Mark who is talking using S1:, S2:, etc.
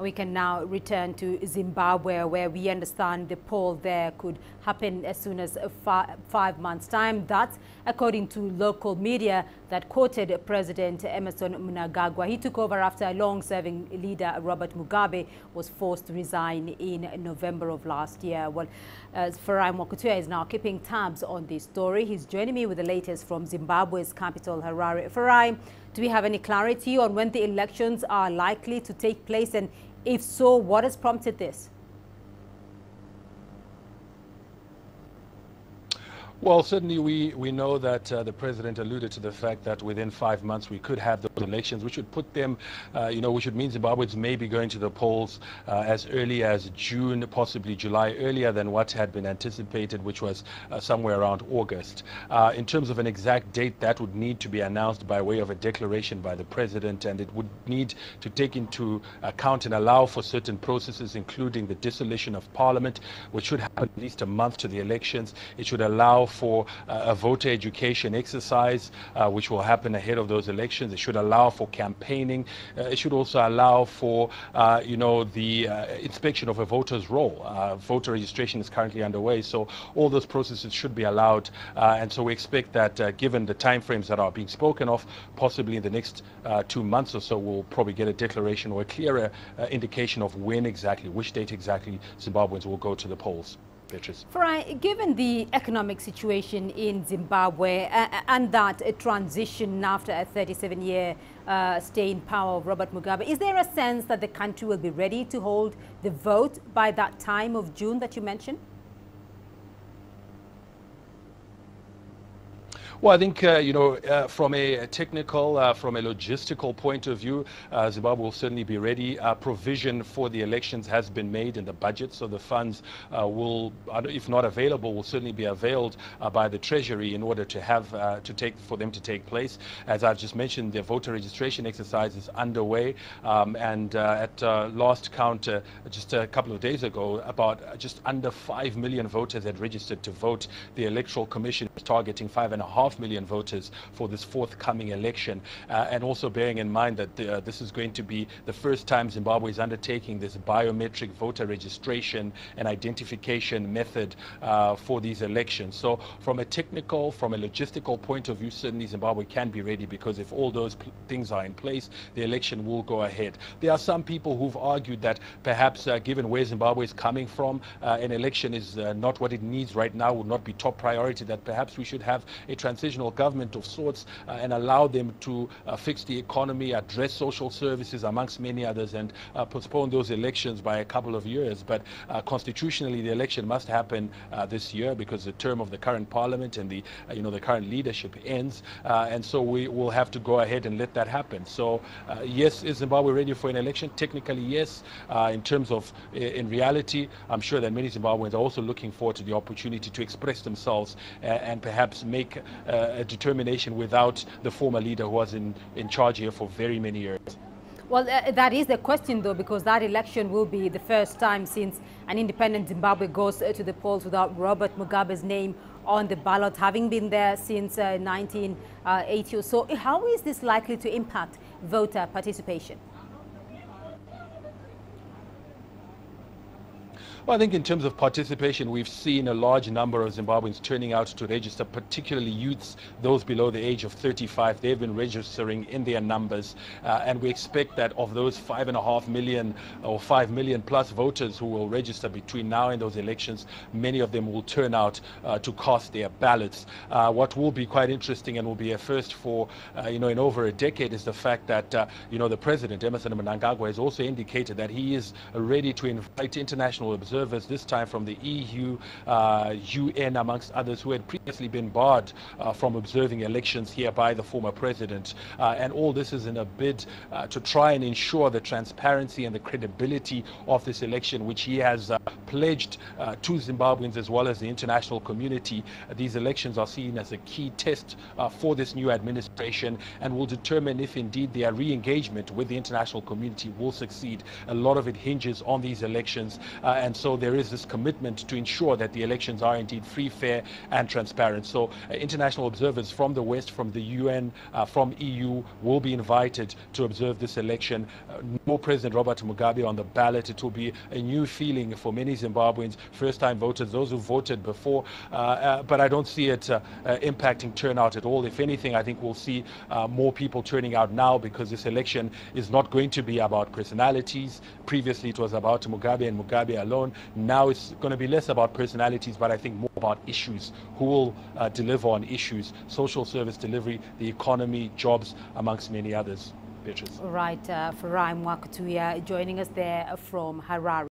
S1: We can now return to Zimbabwe, where we understand the poll there could happen as soon as 5 months' time. That's according to local media that quoted President Emmerson Mnangagwa. He took over after a long-serving leader, Robert Mugabe, was forced to resign in November of last year. Well, Farai Mwakutua is now keeping tabs on this story. He's joining me with the latest from Zimbabwe's capital, Harare. Farai, do we have any clarity on when the elections are likely to take place? And if so, what has prompted this?
S2: Well, certainly we know that the president alluded to the fact that within 5 months we could have those elections, which would put them, which would mean Zimbabweans may be going to the polls as early as June, possibly July, earlier than what had been anticipated, which was somewhere around August. In terms of an exact date, that would need to be announced by way of a declaration by the president, and it would need to take into account and allow for certain processes, including the dissolution of parliament, which should happen at least a month to the elections. It should allow for a voter education exercise, which will happen ahead of those elections. It should allow for campaigning. It should also allow for, the inspection of a voter's roll. Voter registration is currently underway, so all those processes should be allowed. And so we expect that, given the timeframes that are being spoken of, possibly in the next 2 months or so, we'll probably get a declaration or a clearer indication of when exactly, which date exactly Zimbabweans will go to the polls.
S1: Farai, given the economic situation in Zimbabwe and that a transition after a 37-year stay in power of Robert Mugabe, is there a sense that the country will be ready to hold the vote by that time of June that you mentioned?
S2: Well, I think, from a technical, from a logistical point of view, Zimbabwe will certainly be ready. Provision for the elections has been made in the budget, so the funds will, if not available, will certainly be availed by the Treasury in order to have for them to take place. As I've just mentioned, the voter registration exercise is underway, and at last count, just a couple of days ago, about just under 5 million voters had registered to vote. The Electoral Commission is targeting 5.5 million voters for this forthcoming election, and also bearing in mind that this is going to be the first time Zimbabwe is undertaking this biometric voter registration and identification method for these elections. So from a technical, from a logistical point of view, certainly Zimbabwe can be ready, because if all those things are in place, the election will go ahead. There are some people who've argued that perhaps given where Zimbabwe is coming from, an election is not what it needs right now, would not be top priority, that perhaps we should have a transitional government of sorts and allow them to fix the economy, address social services, amongst many others, and postpone those elections by a couple of years. But constitutionally, the election must happen this year, because the term of the current parliament and the the current leadership ends, and so we will have to go ahead and let that happen. So yes, is Zimbabwe ready for an election? Technically, yes. In terms of in reality, I'm sure that many Zimbabweans are also looking forward to the opportunity to express themselves and perhaps make a determination without the former leader who was in charge here for very many years.
S1: Well, that is the question, though, because that election will be the first time since an independent Zimbabwe goes to the polls without Robert Mugabe's name on the ballot, having been there since 1980 or so. How is this likely to impact voter participation?
S2: Well, I think in terms of participation, we've seen a large number of Zimbabweans turning out to register, particularly youths, those below the age of 35. They've been registering in their numbers, and we expect that of those 5.5 million or 5 million plus voters who will register between now and those elections, many of them will turn out to cast their ballots. What will be quite interesting and will be a first for in over a decade is the fact that the President Emmerson Mnangagwa has also indicated that he is ready to invite international observers, this time from the EU, UN, amongst others, who had previously been barred from observing elections here by the former president. And all this is in a bid to try and ensure the transparency and the credibility of this election, which he has pledged to Zimbabweans as well as the international community. These elections are seen as a key test for this new administration and will determine if indeed their re-engagement with the international community will succeed. A lot of it hinges on these elections, and so there is this commitment to ensure that the elections are indeed free, fair and transparent. So international observers from the West, from the UN, from EU will be invited to observe this election. No President Robert Mugabe on the ballot. It will be a new feeling for many Zimbabweans, first-time voters, those who voted before, but I don't see it impacting turnout at all. If anything, I think we'll see more people turning out now, because this election is not going to be about personalities. Previously it was about Mugabe and Mugabe alone. Now it's going to be less about personalities, but I think more about issues. Who will deliver on issues, social service delivery, the economy, jobs, amongst many others. Beatrice.
S1: Right, Farai Mwakatuya joining us there from Harare.